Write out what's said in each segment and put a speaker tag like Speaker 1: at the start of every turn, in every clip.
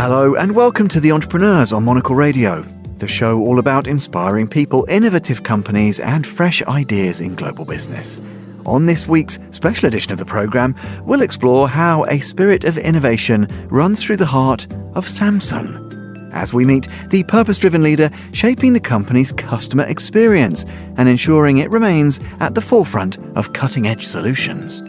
Speaker 1: Hello and welcome to The Entrepreneurs on Monocle Radio, the show all about inspiring people, innovative companies and fresh ideas in global business. On this week's special edition of the programme, we'll explore how a spirit of innovation runs through the heart of Samsung, as we meet the purpose-driven leader shaping the company's customer experience and ensuring it remains at the forefront of cutting-edge solutions.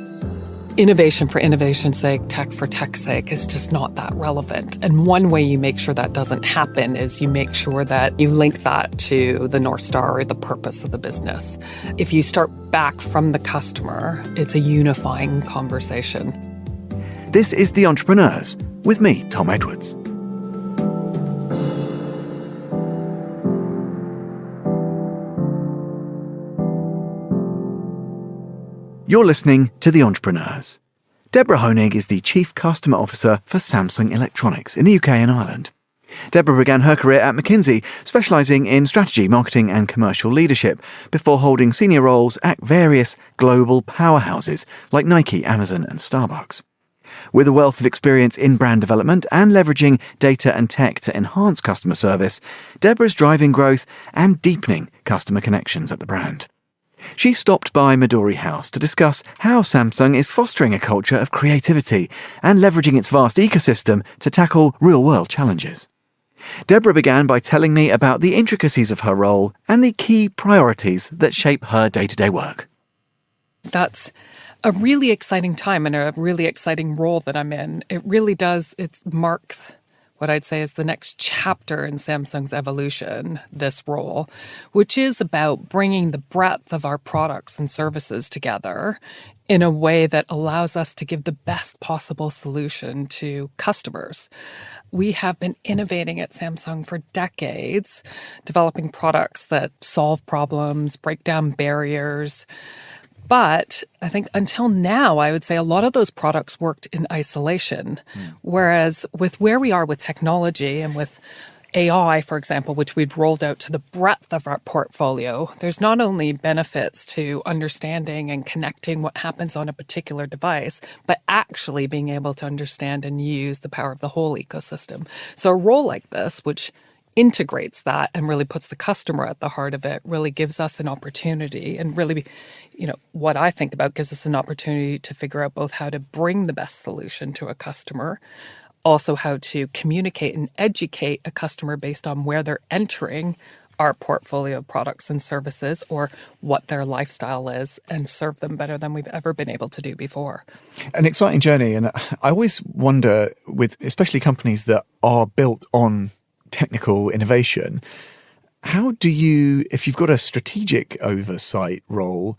Speaker 2: Innovation for innovation's sake, tech for tech's sake is just not that relevant. And one way you make sure that doesn't happen is you make sure that you link that to the North Star or the purpose of the business. If you start back from the customer, it's a unifying conversation.
Speaker 1: This is The Entrepreneurs with me, Tom Edwards. You're listening to The Entrepreneurs. Deborah Honig is the Chief Customer Officer for Samsung Electronics in the UK and Ireland. Deborah began her career at McKinsey, specialising in strategy, marketing and commercial leadership, before holding senior roles at various global powerhouses like Nike, Amazon and Starbucks. With a wealth of experience in brand development and leveraging data and tech to enhance customer service, Deborah's driving growth and deepening customer connections at the brand. She stopped by Midori House to discuss how Samsung is fostering a culture of creativity and leveraging its vast ecosystem to tackle real-world challenges. Deborah began by telling me about the intricacies of her role and the key priorities that shape her day-to-day work.
Speaker 2: That's a really exciting time and a really exciting role that I'm in. It really does, it's mark what I'd say is the next chapter in Samsung's evolution, this role, which is about bringing the breadth of our products and services together in a way that allows us to give the best possible solution to customers. We have been innovating at Samsung for decades, developing products that solve problems, break down barriers. But I think until now, I would say a lot of those products worked in isolation. Whereas with where we are with technology and with AI, for example, which we'd rolled out to the breadth of our portfolio, there's not only benefits to understanding and connecting what happens on a particular device, but actually being able to understand and use the power of the whole ecosystem. So a role like this, which integrates that and really puts the customer at the heart of it, really gives us an opportunity and really, what I think about gives us an opportunity to figure out both how to bring the best solution to a customer, also how to communicate and educate a customer based on where they're entering our portfolio of products and services or what their lifestyle is and serve them better than we've ever been able to do before.
Speaker 1: An exciting journey. And I always wonder with especially companies that are built on technical innovation, how do you, if you've got a strategic oversight role,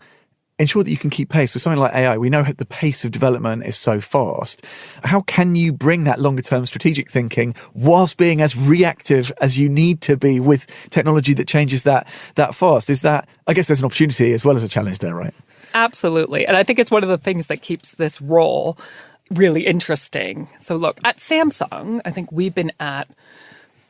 Speaker 1: ensure that you can keep pace with something like AI? We know the pace of development is so fast. How can you bring that longer term strategic thinking whilst being as reactive as you need to be with technology that changes that fast? Is that, I guess there's an opportunity as well as a challenge there, right?
Speaker 2: Absolutely. And I think it's one of the things that keeps this role really interesting. So look, at Samsung, I think we've been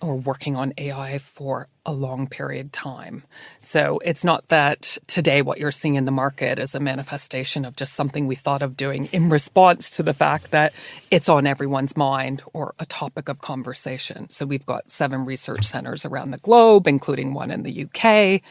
Speaker 2: working on AI for a long period of time. So it's not that today what you're seeing in the market is a manifestation of just something we thought of doing in response to the fact that it's on everyone's mind or a topic of conversation. So we've got 7 research centers around the globe, including one in the UK.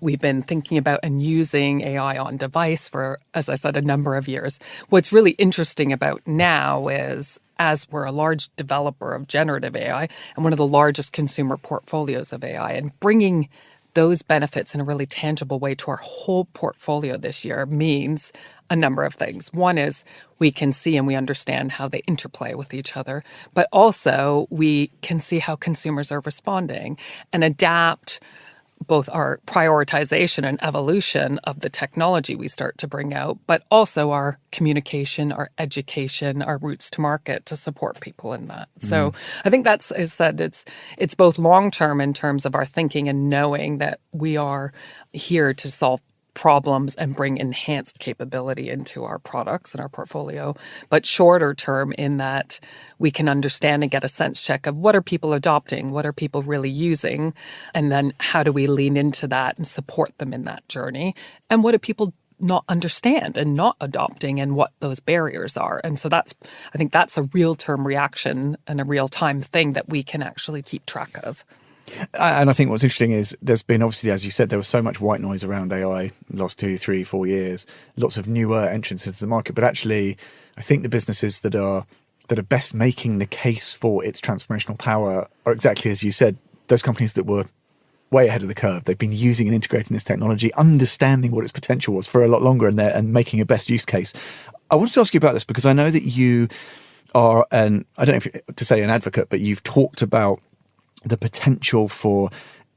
Speaker 2: We've been thinking about and using AI on device for, as I said, a number of years. What's really interesting about now is, as we're a large developer of generative AI and one of the largest consumer portfolios of AI, and bringing those benefits in a really tangible way to our whole portfolio this year means a number of things. One is we can see and we understand how they interplay with each other, but also we can see how consumers are responding and adapt both our prioritization and evolution of the technology we start to bring out, but also our communication, our education, our routes to market to support people in that. So I think that's, as said, it's both long-term in terms of our thinking and knowing that we are here to solve problems and bring enhanced capability into our products and our portfolio, but shorter term in that we can understand and get a sense check of what are people adopting, what are people really using, and then how do we lean into that and support them in that journey, and what do people not understand and not adopting and what those barriers are. And so I think that's a real-term reaction and a real-time thing that we can actually keep track of.
Speaker 1: And I think what's interesting is there's been, obviously, as you said, there was so much white noise around AI the last 2, 3, 4 years, lots of newer entrants into the market. But actually, I think the businesses that are best making the case for its transformational power are exactly as you said, those companies that were way ahead of the curve. They've been using and integrating this technology, understanding what its potential was for a lot longer and making a best use case. I wanted to ask you about this because I know that you are I don't know if to say an advocate, but you've talked about the potential for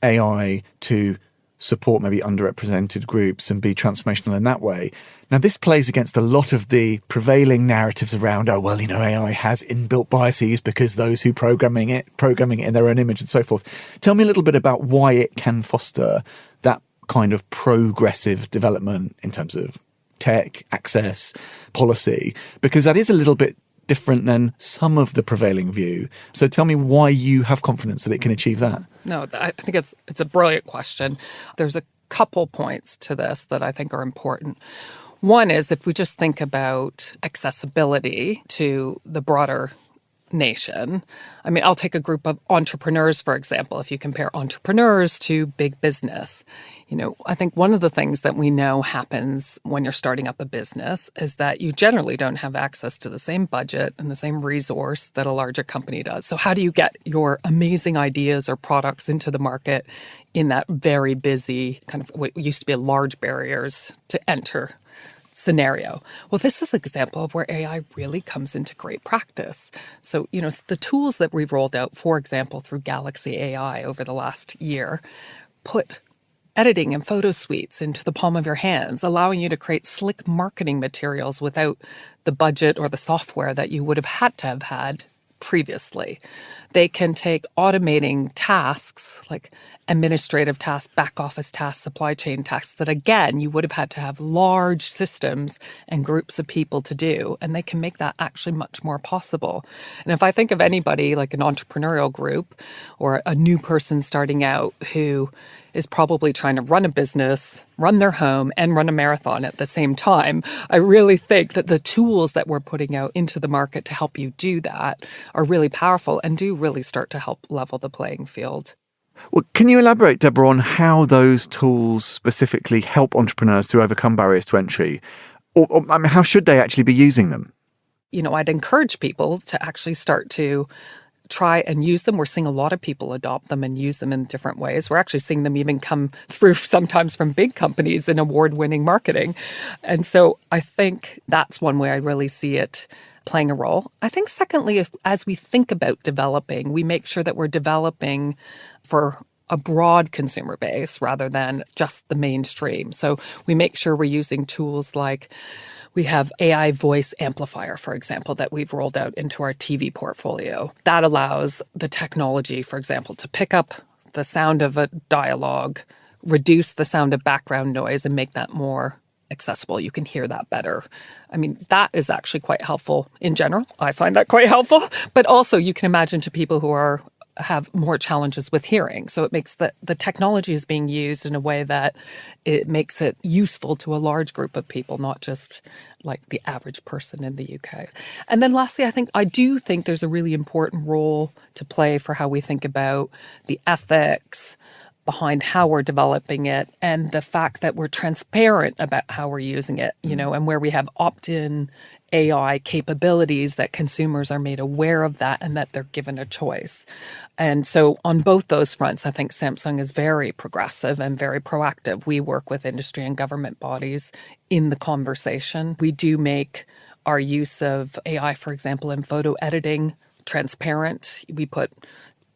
Speaker 1: AI to support maybe underrepresented groups and be transformational in that way. Now, this plays against a lot of the prevailing narratives around, AI has inbuilt biases because those who programming it in their own image and so forth. Tell me a little bit about why it can foster that kind of progressive development in terms of tech, access, policy, because that is a little bit different than some of the prevailing view. So tell me why you have confidence that it can achieve that.
Speaker 2: No, I think it's a brilliant question. There's a couple points to this that I think are important. One is if we just think about accessibility to the broader nation. I mean, I'll take a group of entrepreneurs, for example. If you compare entrepreneurs to big business, I think one of the things that we know happens when you're starting up a business is that you generally don't have access to the same budget and the same resource that a larger company does. So how do you get your amazing ideas or products into the market in that very busy kind of what used to be large barriers to enter scenario? Well, this is an example of where AI really comes into great practice. So, the tools that we've rolled out, for example, through Galaxy AI over the last year, put editing and photo suites into the palm of your hands, allowing you to create slick marketing materials without the budget or the software that you would have had previously. They can take automating tasks like administrative tasks, back office tasks, supply chain tasks that, again, you would have had to have large systems and groups of people to do. And they can make that actually much more possible. And if I think of anybody like an entrepreneurial group or a new person starting out who is probably trying to run a business, run their home, and run a marathon at the same time, I really think that the tools that we're putting out into the market to help you do that are really powerful and do really start to help level the playing field.
Speaker 1: Well, can you elaborate, Deborah, on how those tools specifically help entrepreneurs to overcome barriers to entry? Or how should they actually be using them?
Speaker 2: I'd encourage people to actually start to try and use them. We're seeing a lot of people adopt them and use them in different ways. We're actually seeing them even come through sometimes from big companies in award-winning marketing. And so I think that's one way I really see it playing a role. I think secondly, as we think about developing, we make sure that we're developing for a broad consumer base rather than just the mainstream. So we make sure we're using tools like we have AI voice amplifier, for example, that we've rolled out into our TV portfolio. That allows the technology, for example, to pick up the sound of a dialogue, reduce the sound of background noise, and make that more accessible. You can hear that better. I mean, that is actually quite helpful in general. I find that quite helpful. But also you can imagine to people who have more challenges with hearing. So it makes the technology is being used in a way that it makes it useful to a large group of people, not just like the average person in the UK. And then lastly, I do think there's a really important role to play for how we think about the ethics behind how we're developing it and the fact that we're transparent about how we're using it, and where we have opt-in AI capabilities that consumers are made aware of that and that they're given a choice. And so on both those fronts, I think Samsung is very progressive and very proactive. We work with industry and government bodies in the conversation. We do make our use of AI, for example, in photo editing transparent. We put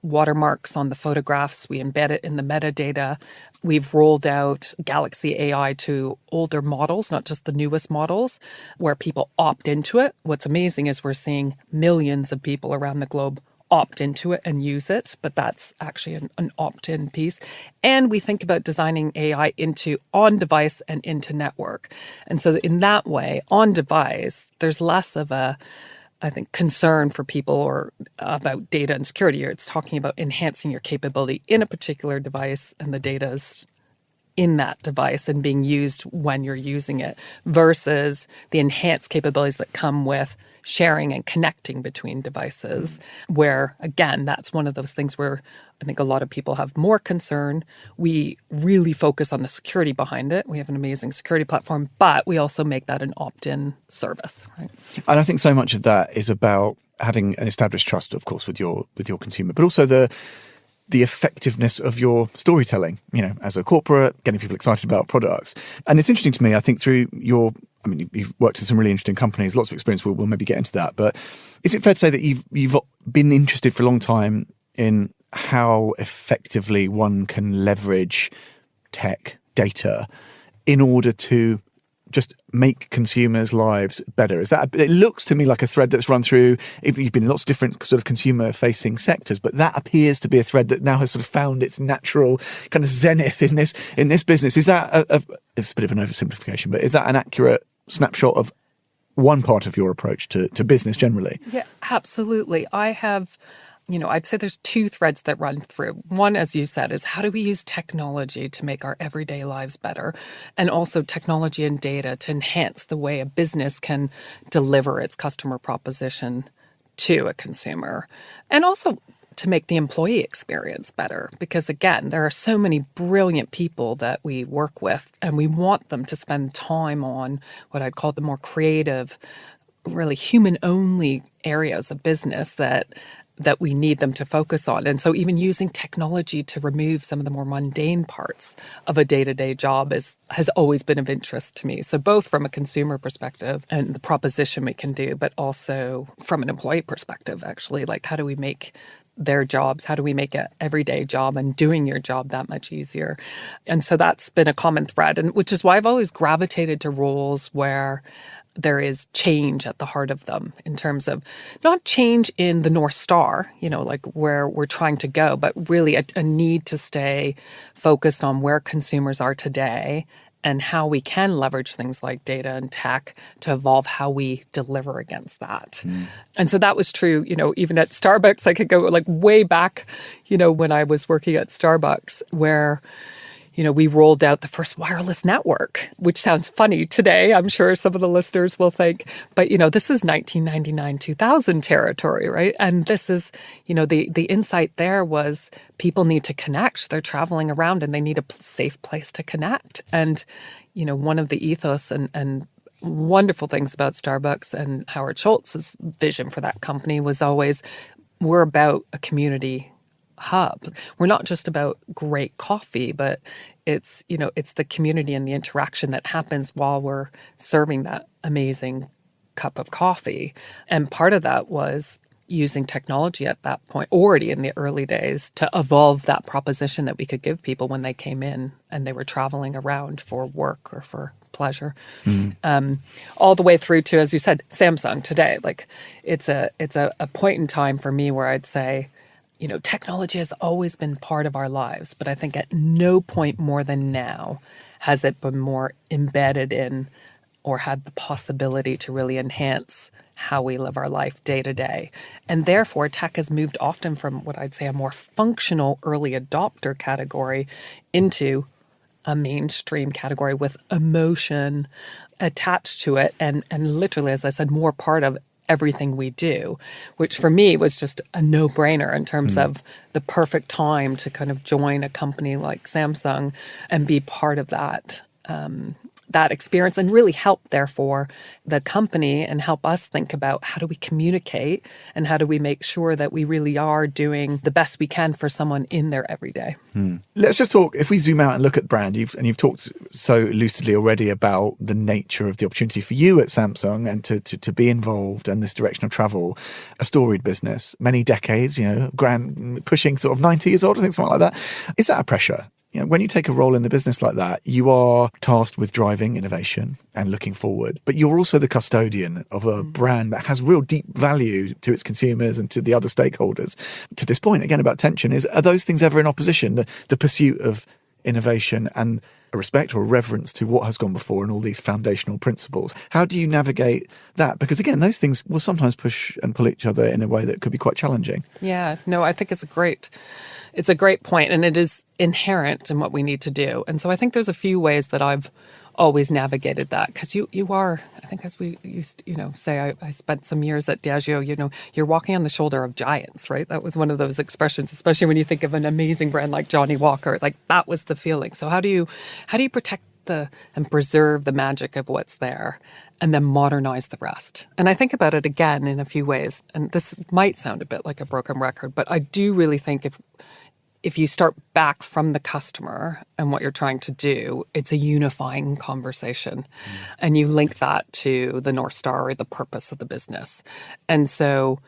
Speaker 2: watermarks on the photographs. We embed it in the metadata. We've rolled out Galaxy AI to older models, not just the newest models, where people opt into it. What's amazing is we're seeing millions of people around the globe opt into it and use it, but that's actually an opt-in piece. And we think about designing AI into on-device and into network. And so in that way, on-device, there's less of a concern for people or about data and security. It's talking about enhancing your capability in a particular device, and the data is in that device and being used when you're using it versus the enhanced capabilities that come with sharing and connecting between devices, where, again, that's one of those things where I think a lot of people have more concern. We really focus on the security behind it. We have an amazing security platform, but we also make that an opt-in service, right?
Speaker 1: And I think so much of that is about having an established trust, of course, with your consumer, but also the effectiveness of your storytelling, as a corporate, getting people excited about products. And it's interesting to me, I think through you've worked in some really interesting companies, lots of experience, we'll maybe get into that. But is it fair to say that you've been interested for a long time in how effectively one can leverage tech data in order to just make consumers' lives better? It looks to me like a thread that's run through, you've been in lots of different sort of consumer-facing sectors, but that appears to be a thread that now has sort of found its natural kind of zenith in this business. Is that it's a bit of an oversimplification, but is that an accurate snapshot of one part of your approach to business generally?
Speaker 2: Yeah, absolutely. I have, I'd say there's two threads that run through. One, as you said, is how do we use technology to make our everyday lives better? And also technology and data to enhance the way a business can deliver its customer proposition to a consumer. And also to make the employee experience better. Because again, there are so many brilliant people that we work with, and we want them to spend time on what I'd call the more creative, really human-only areas of business that we need them to focus on. And so even using technology to remove some of the more mundane parts of a day-to-day job has always been of interest to me. So both from a consumer perspective and the proposition we can do, but also from an employee perspective, actually, like how do we make their jobs, how do we make an everyday job and doing your job that much easier? And so that's been a common thread, and which is why I've always gravitated to roles where there is change at the heart of them, in terms of not change in the North Star, like where we're trying to go, but really a need to stay focused on where consumers are today and how we can leverage things like data and tech to evolve how we deliver against that. And so that was true, even at Starbucks. I could go like way back, when I was working at Starbucks, where we rolled out the first wireless network, which sounds funny today. I'm sure some of the listeners will think, but, this is 1999, 2000 territory, right? And this is, the insight there was people need to connect. They're traveling around and they need a safe place to connect. And, one of the ethos and wonderful things about Starbucks and Howard Schultz's vision for that company was always, we're about a community hub. We're not just about great coffee, but it's the community and the interaction that happens while we're serving that amazing cup of coffee. And part of that was using technology at that point, already in the early days, to evolve that proposition that we could give people when they came in and they were traveling around for work or for pleasure. All the way through to, as you said, Samsung today. Like it's a point in time for me where I'd say, technology has always been part of our lives, but I think at no point more than now has it been more embedded in or had the possibility to really enhance how we live our life day to day. And therefore, tech has moved often from what I'd say a more functional early adopter category into a mainstream category with emotion attached to it and literally, as I said, more part of everything we do, which for me was just a no-brainer in terms of the perfect time to kind of join a company like Samsung and be part of that that experience and really help, therefore, the company and help us think about how do we communicate and how do we make sure that we really are doing the best we can for someone in their everyday.
Speaker 1: Let's just talk, if we zoom out and look at the brand, you've talked so lucidly already about the nature of the opportunity for you at Samsung and to be involved in this direction of travel, a storied business, many decades, grand, pushing sort of 90 years old, I think, something like that. Is that a pressure? When you take a role in a business like that, you are tasked with driving innovation and looking forward, but you're also the custodian of a brand that has real deep value to its consumers and to the other stakeholders. To this point, again, about tension, are those things ever in opposition, the pursuit of innovation and a respect or a reverence to what has gone before and all these foundational principles. How do you navigate that? Because again, those things will sometimes push and pull each other in a way that could be quite challenging.
Speaker 2: Yeah, no, I think it's a great point, and it is inherent in what we need to do. And so I think there's a few ways that I've always navigated that, because you are, I think, as we used to, say, I spent some years at Diageo, you're walking on the shoulder of giants, right? That was one of those expressions, especially when you think of an amazing brand like Johnnie Walker, like that was the feeling. So how do you protect and preserve the magic of what's there and then modernize the rest? And I think about it again in a few ways, and this might sound a bit like a broken record, but I do really think if you start back from the customer and what you're trying to do, it's a unifying conversation. And you link that to the North Star or the purpose of the business. And so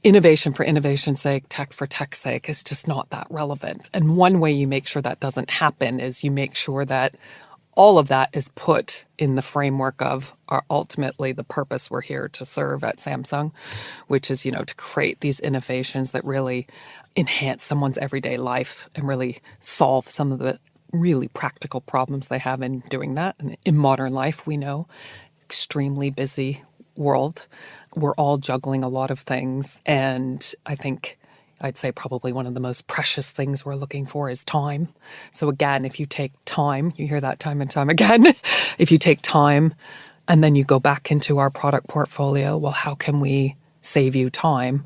Speaker 2: innovation for innovation's sake, tech for tech's sake is just not that relevant. And one way you make sure that doesn't happen is you make sure that all of that is put in the framework of ultimately the purpose we're here to serve at Samsung, which is, to create these innovations that really enhance someone's everyday life and really solve some of the really practical problems they have in doing that. And in modern life, we know, extremely busy world, we're all juggling a lot of things. And I think I'd say probably one of the most precious things we're looking for is time. So again, if you take time, you hear that time and time again, if you take time and then you go back into our product portfolio, well, how can we save you time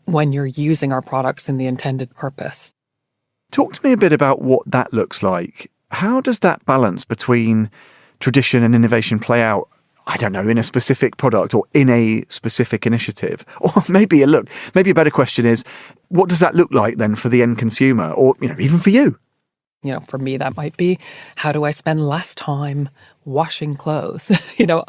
Speaker 2: when you're using our products in the intended purpose?
Speaker 1: Talk to me a bit about what that looks like. How does that balance between tradition and innovation play out? I don't know, in a specific product or in a specific initiative? Or maybe a better question is, what does that look like then for the end consumer, or even for you?
Speaker 2: For me, that might be, how do I spend less time washing clothes?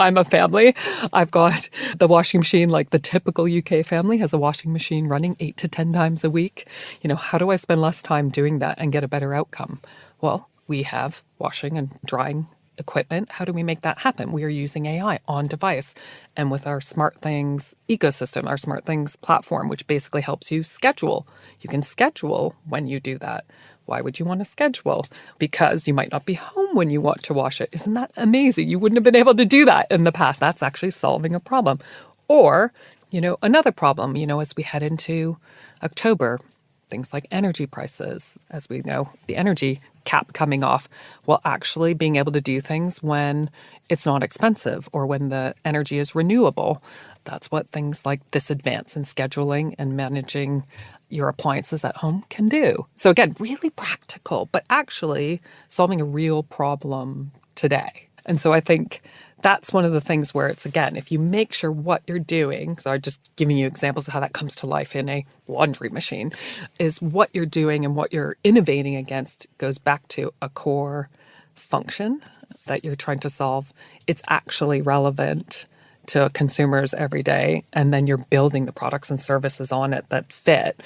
Speaker 2: I'm a family. I've got the washing machine, like the typical UK family has a washing machine running 8 to 10 times a week. How do I spend less time doing that and get a better outcome? Well, we have washing and drying equipment. How do we make that happen? We are using AI on device and with our SmartThings ecosystem, our SmartThings platform, which basically helps you schedule. You can schedule when you do that. Why would you want to schedule? Because you might not be home when you want to wash it. Isn't that amazing? You wouldn't have been able to do that in the past. That's actually solving a problem. Or, another problem, as we head into October, things like energy prices, as we know, the energy cap coming off, well, actually being able to do things when it's not expensive or when the energy is renewable. That's what things like this advance in scheduling and managing your appliances at home can do. So again, really practical, but actually solving a real problem today. And so I think that's one of the things where it's, again, if you make sure what you're doing, so I'm just giving you examples of how that comes to life in a laundry machine, is what you're doing and what you're innovating against goes back to a core function that you're trying to solve. It's actually relevant to consumers every day, and then you're building the products and services on it that fit.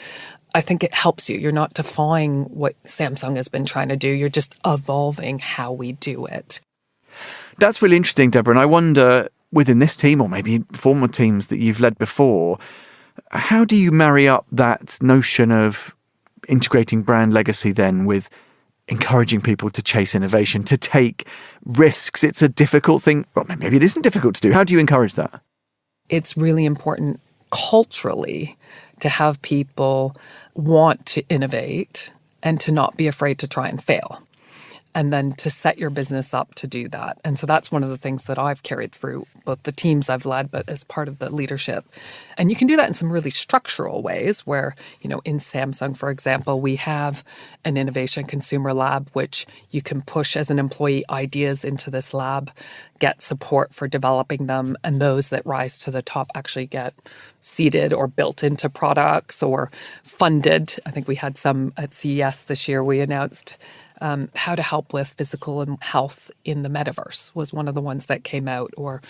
Speaker 2: I think it helps you. You're not defying what Samsung has been trying to do. You're just evolving how we do it.
Speaker 1: That's really interesting, Deborah. And I wonder, within this team or maybe former teams that you've led before, how do you marry up that notion of integrating brand legacy then with encouraging people to chase innovation, to take risks? It's a difficult thing. Well, maybe it isn't difficult to do. How do you encourage that?
Speaker 2: It's really important culturally to have people want to innovate and to not be afraid to try and fail, and then to set your business up to do that. And so that's one of the things that I've carried through both the teams I've led, but as part of the leadership. And you can do that in some really structural ways where, in Samsung, for example, we have an innovation consumer lab, which you can push as an employee ideas into this lab, get support for developing them, and those that rise to the top actually get seeded or built into products or funded. I think we had some at CES this year. We announced how to help with physical and health in the metaverse was one of the ones that came out, or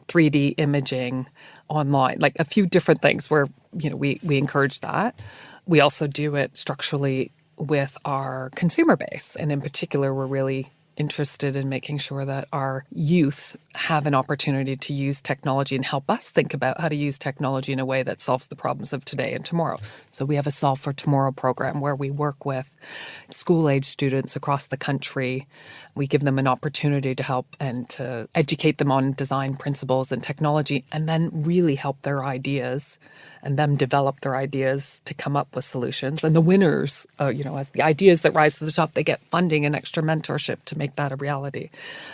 Speaker 2: 3D imaging online, like a few different things where, we encourage that. We also do it structurally with our consumer base. And in particular, we're really interested in making sure that our youth have an opportunity to use technology and help us think about how to use technology in a way that solves the problems of today and tomorrow. So we have a Solve for Tomorrow program where we work with school-age students across the country. We give them an opportunity to help and to educate them on design principles and technology, and then really help their ideas and them develop their ideas to come up with solutions. And the winners, as the ideas that rise to the top, they get funding and extra mentorship to make that a reality.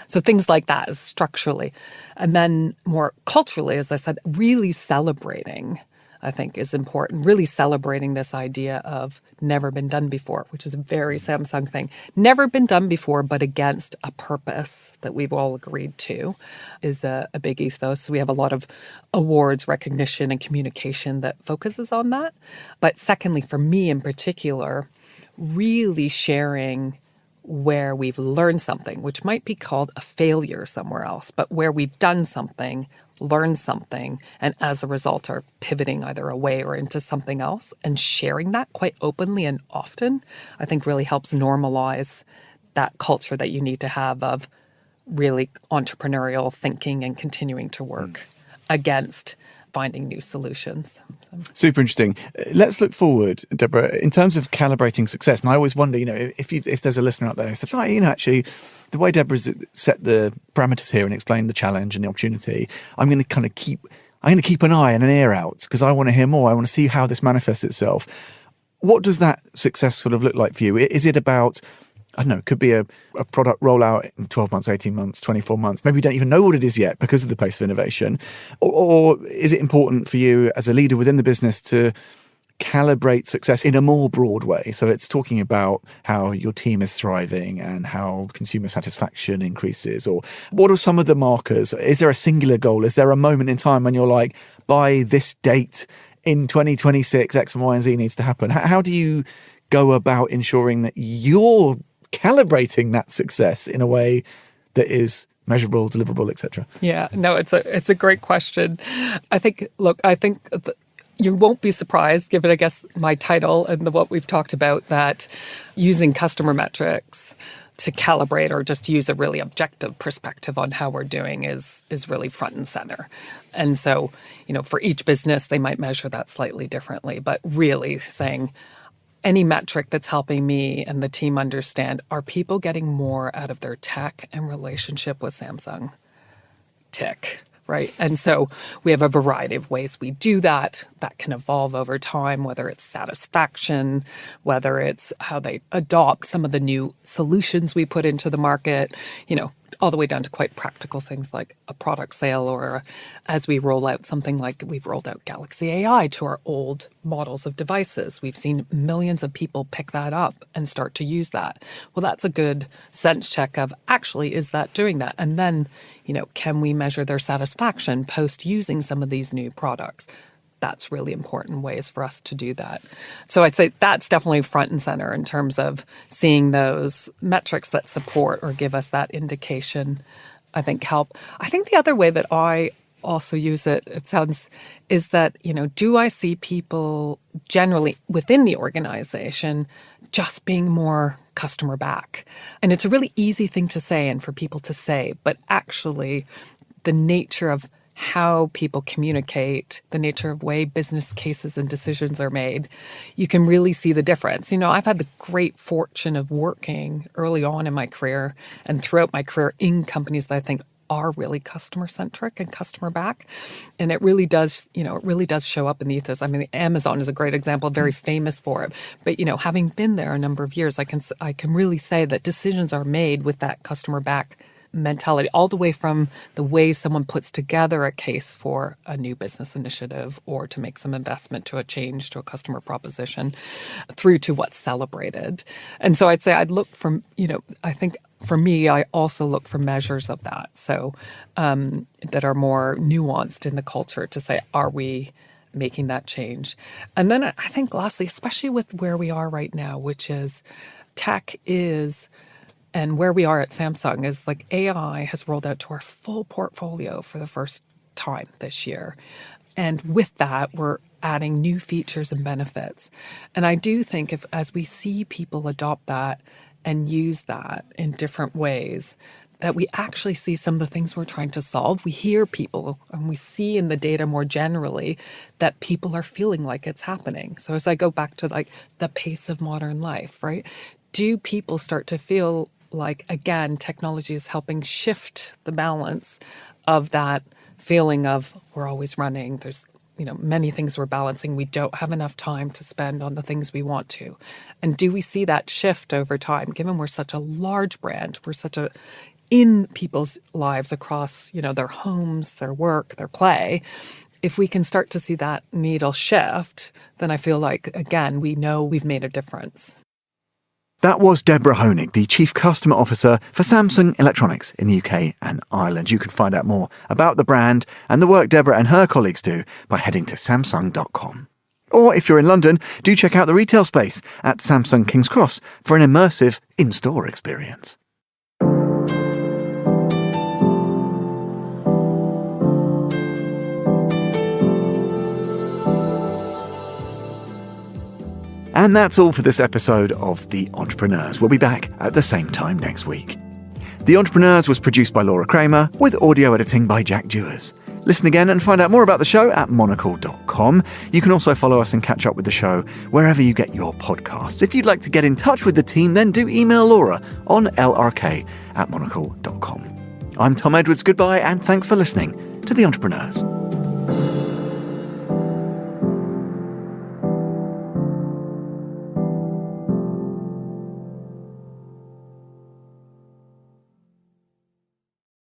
Speaker 2: So things like that is structurally. And then more culturally, as I said, really celebrating, I think, is important. Really celebrating this idea of never been done before, which is a very Samsung thing. Never been done before, but against a purpose that we've all agreed to is a big ethos. So we have a lot of awards, recognition, and communication that focuses on that. But secondly, for me in particular, really sharing where we've learned something, which might be called a failure somewhere else, but where we've done something, learned something, and as a result are pivoting either away or into something else, and sharing that quite openly and often, I think really helps normalize that culture that you need to have of really entrepreneurial thinking and continuing to work against finding new solutions.
Speaker 1: Super interesting. Let's look forward, Deborah, in terms of calibrating success. And I always wonder, if there's a listener out there who says, actually, the way Deborah's set the parameters here and explained the challenge and the opportunity, I'm going to keep an eye and an ear out because I want to hear more. I want to see how this manifests itself. What does that success sort of look like for you? Is it about, I don't know, it could be a product rollout in 12 months, 18 months, 24 months. Maybe you don't even know what it is yet because of the pace of innovation. Or is it important for you as a leader within the business to calibrate success in a more broad way? So it's talking about how your team is thriving and how consumer satisfaction increases. Or what are some of the markers? Is there a singular goal? Is there a moment in time when you're like, by this date in 2026, X and Y and Z needs to happen? How do you go about ensuring that you're calibrating that success in a way that is measurable, deliverable, etc.?
Speaker 2: Yeah, no, it's a great question. I think you won't be surprised, given, I guess, my title and what we've talked about, that using customer metrics to calibrate or just use a really objective perspective on how we're doing is really front and center. And so, for each business, they might measure that slightly differently, but really saying, any metric that's helping me and the team understand, are people getting more out of their tech and relationship with Samsung? Tick, right? And so we have a variety of ways we do that. That can evolve over time, whether it's satisfaction, whether it's how they adopt some of the new solutions we put into the market, all the way down to quite practical things like a product sale, or as we roll out something like we've rolled out Galaxy AI to our old models of devices. We've seen millions of people pick that up and start to use that. Well, that's a good sense check of actually, is that doing that? And then, can we measure their satisfaction post using some of these new products? That's really important ways for us to do that. So I'd say that's definitely front and center in terms of seeing those metrics that support or give us that indication, I think help. I think the other way that I also use it is that, do I see people generally within the organization just being more customer back? And it's a really easy thing to say and for people to say, but actually the nature of how people communicate, the nature of way business cases and decisions are made, you can really see the difference. I've had the great fortune of working early on in my career and throughout my career in companies that I think are really customer centric and customer back. And it really does, show up in the ethos. I mean, Amazon is a great example, very famous for it. But, having been there a number of years, I can really say that decisions are made with that customer back mentality, all the way from the way someone puts together a case for a new business initiative or to make some investment to a change to a customer proposition through to what's celebrated. And so I'd say I'd look for, I think for me, I also look for measures of that. So that are more nuanced in the culture to say, are we making that change? And then I think lastly, especially with where we are right now, which is tech is, and where we are at Samsung is like AI has rolled out to our full portfolio for the first time this year. And with that, we're adding new features and benefits. And I do think as we see people adopt that and use that in different ways, that we actually see some of the things we're trying to solve. We hear people and we see in the data more generally that people are feeling like it's happening. So as I go back to like the pace of modern life, right? Do people start to feel like, again, technology is helping shift the balance of that feeling of we're always running, there's many things we're balancing. We don't have enough time to spend on the things we want to. And do we see that shift over time, given we're such a large brand, we're such a in people's lives across, their homes, their work, their play. If we can start to see that needle shift, then I feel like, again, we know we've made a difference.
Speaker 1: That was Deborah Honig, the Chief Customer Officer for Samsung Electronics in the UK and Ireland. You can find out more about the brand and the work Deborah and her colleagues do by heading to samsung.com. Or if you're in London, do check out the retail space at Samsung King's Cross for an immersive in-store experience. And that's all for this episode of The Entrepreneurs. We'll be back at the same time next week. The Entrepreneurs was produced by Laura Kramer with audio editing by Jack Dewars. Listen again and find out more about the show at monocle.com. You can also follow us and catch up with the show wherever you get your podcasts. If you'd like to get in touch with the team, then do email Laura on lrk@monocle.com. I'm Tom Edwards. Goodbye and thanks for listening to The Entrepreneurs.